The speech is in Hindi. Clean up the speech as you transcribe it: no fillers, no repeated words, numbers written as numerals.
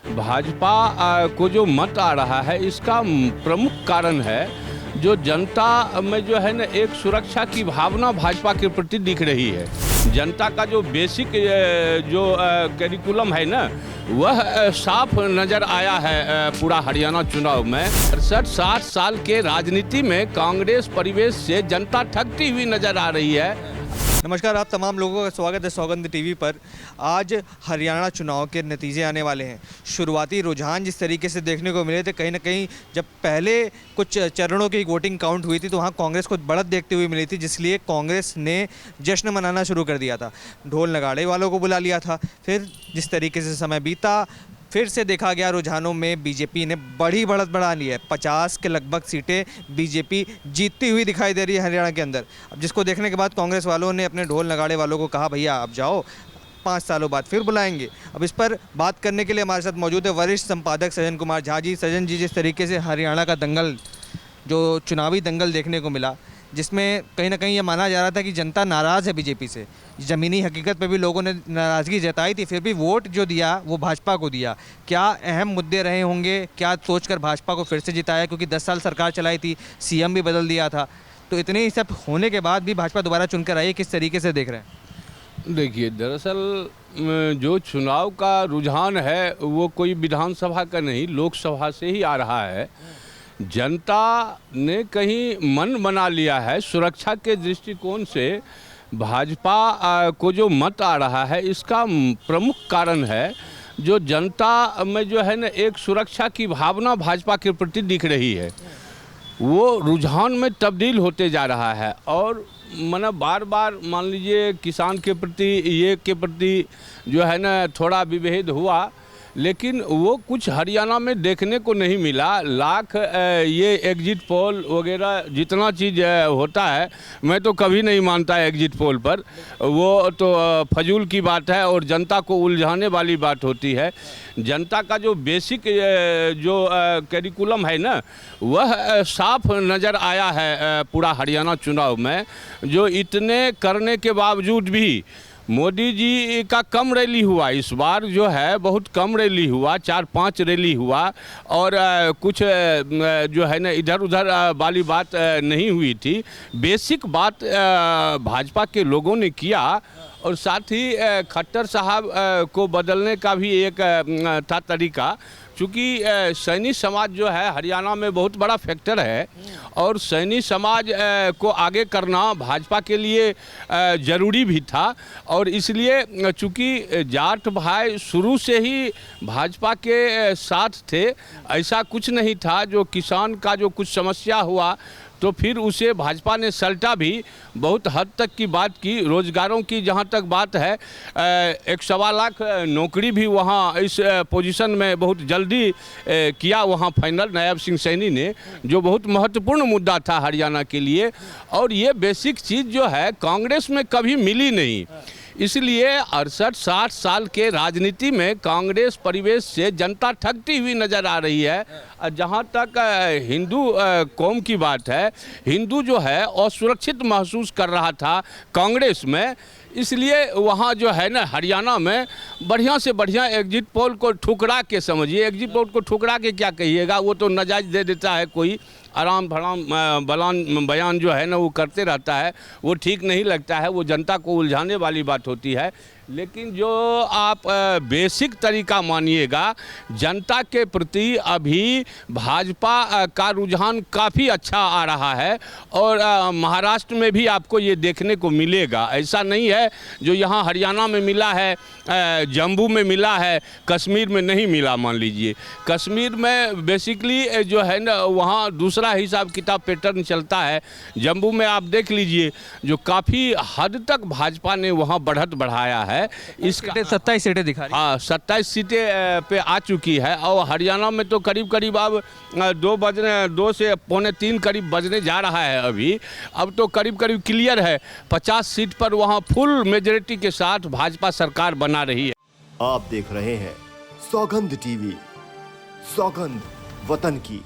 भाजपा को जो मत आ रहा है इसका प्रमुख कारण है जो जनता में जो है ना एक सुरक्षा की भावना भाजपा के प्रति दिख रही है। जनता का जो बेसिक जो करिकुलम है ना वह साफ नज़र आया है पूरा हरियाणा चुनाव में। 60 साल के राजनीति में कांग्रेस परिवेश से जनता ठगती हुई नज़र आ रही है। नमस्कार, आप तमाम लोगों का स्वागत है सौगंध टीवी पर। आज हरियाणा चुनाव के नतीजे आने वाले हैं। शुरुआती रुझान जिस तरीके से देखने को मिले थे, कहीं ना कहीं जब पहले कुछ चरणों की वोटिंग काउंट हुई थी तो वहाँ कांग्रेस को बढ़त देखते हुए मिली थी, जिसलिए कांग्रेस ने जश्न मनाना शुरू कर दिया था, ढोल नगाड़े वालों को बुला लिया था। फिर जिस तरीके से समय बीता, फिर से देखा गया रुझानों में बीजेपी ने बड़ी बढ़त बढ़ा ली है। 50 के लगभग सीटें बीजेपी जीतती हुई दिखाई दे रही है हरियाणा के अंदर। अब जिसको देखने के बाद कांग्रेस वालों ने अपने ढोल नगाड़े वालों को कहा, भैया आप जाओ, 5 सालों बाद फिर बुलाएंगे। अब इस पर बात करने के लिए हमारे साथ मौजूद है वरिष्ठ संपादक सज्जन कुमार झा जी। सज्जन जी, जिस तरीके से हरियाणा का दंगल, जो चुनावी दंगल देखने को मिला, जिसमें कहीं ना कहीं ये माना जा रहा था कि जनता नाराज़ है बीजेपी से, ज़मीनी हकीकत पे भी लोगों ने नाराज़गी जताई थी, फिर भी वोट जो दिया वो भाजपा को दिया। क्या अहम मुद्दे रहे होंगे, क्या सोचकर भाजपा को फिर से जिताया? क्योंकि 10 साल सरकार चलाई थी, सीएम भी बदल दिया था, तो इतने ही सब होने के बाद भी भाजपा दोबारा चुनकर आई। किस तरीके से देख रहे हैं? देखिए, दरअसल जो चुनाव का रुझान है वो कोई विधानसभा का नहीं, लोकसभा से ही आ रहा है। जनता ने कहीं मन बना लिया है। सुरक्षा के दृष्टिकोण से भाजपा को जो मत आ रहा है इसका प्रमुख कारण है जो जनता में जो है ना एक सुरक्षा की भावना भाजपा के प्रति दिख रही है, वो रुझान में तब्दील होते जा रहा है। और मतलब बार बार मान लीजिए किसान के प्रति, ये के प्रति जो है ना थोड़ा विभेद हुआ, लेकिन वो कुछ हरियाणा में देखने को नहीं मिला। लाख ये एग्जिट पोल वगैरह जितना चीज़ होता है, मैं तो कभी नहीं मानता एग्जिट पोल पर, वो तो फजूल की बात है और जनता को उलझाने वाली बात होती है। जनता का जो बेसिक जो करिकुलम है ना वह साफ नज़र आया है पूरा हरियाणा चुनाव में। जो इतने करने के बावजूद भी मोदी जी का कम रैली हुआ, इस बार जो है बहुत कम रैली हुआ, 4-5 रैली हुआ और कुछ जो है ना इधर उधर वाली बात नहीं हुई थी। बेसिक बात भाजपा के लोगों ने किया और साथ ही खट्टर साहब को बदलने का भी एक था तरीका। चूँकि सैनी समाज जो है हरियाणा में बहुत बड़ा फैक्टर है और सैनी समाज को आगे करना भाजपा के लिए ज़रूरी भी था। और इसलिए चूँकि जाट भाई शुरू से ही भाजपा के साथ थे, ऐसा कुछ नहीं था। जो किसान का जो कुछ समस्या हुआ तो फिर उसे भाजपा ने सल्टा भी, बहुत हद तक की बात की। रोज़गारों की जहाँ तक बात है, 1.25 लाख नौकरी भी वहाँ इस पोजीशन में बहुत जल्दी किया वहाँ फाइनल नायब सिंह सैनी ने, जो बहुत महत्वपूर्ण मुद्दा था हरियाणा के लिए। और ये बेसिक चीज़ जो है कांग्रेस में कभी मिली नहीं, इसलिए 68-60 साल के राजनीति में कांग्रेस परिवेश से जनता ठगती हुई नज़र आ रही है। जहाँ तक हिंदू कौम की बात है, हिंदू जो है असुरक्षित महसूस कर रहा था कांग्रेस में, इसलिए वहाँ जो है ना हरियाणा में बढ़िया से बढ़िया एग्जिट पोल को ठुकरा के, समझिए एग्जिट पोल को ठुकरा के क्या कहिएगा, वो तो नजायज़ दे देता है कोई, आराम भराम बयान जो है ना वो करते रहता है, वो ठीक नहीं लगता है, वो जनता को उलझाने वाली बात होती है। लेकिन जो आप बेसिक तरीका मानिएगा, जनता के प्रति अभी भाजपा का रुझान काफ़ी अच्छा आ रहा है और महाराष्ट्र में भी आपको ये देखने को मिलेगा। ऐसा नहीं है जो यहाँ हरियाणा में मिला है, जम्मू में मिला है, कश्मीर में नहीं मिला। मान लीजिए कश्मीर में बेसिकली जो है ना वहाँ दूसरा हिसाब किताब पैटर्न चलता है। जम्मू में आप देख लीजिए जो काफ़ी हद तक भाजपा ने वहाँ बढ़त बढ़ाया है। इसका 27 सीटें दिखा रही। हाँ, 27 सीटें पे आ चुकी है और हरियाणा में तो करीब करीब अब 2 से 2:45 करीब बजने जा रहा है अभी। अब तो करीब करीब क्लियर है, 50 सीट पर वहाँ फुल मेजॉरिटी के साथ भाजपा सरकार बना रही है। आप देख रहे हैं सौगंध टीवी, सौगंध वतन की।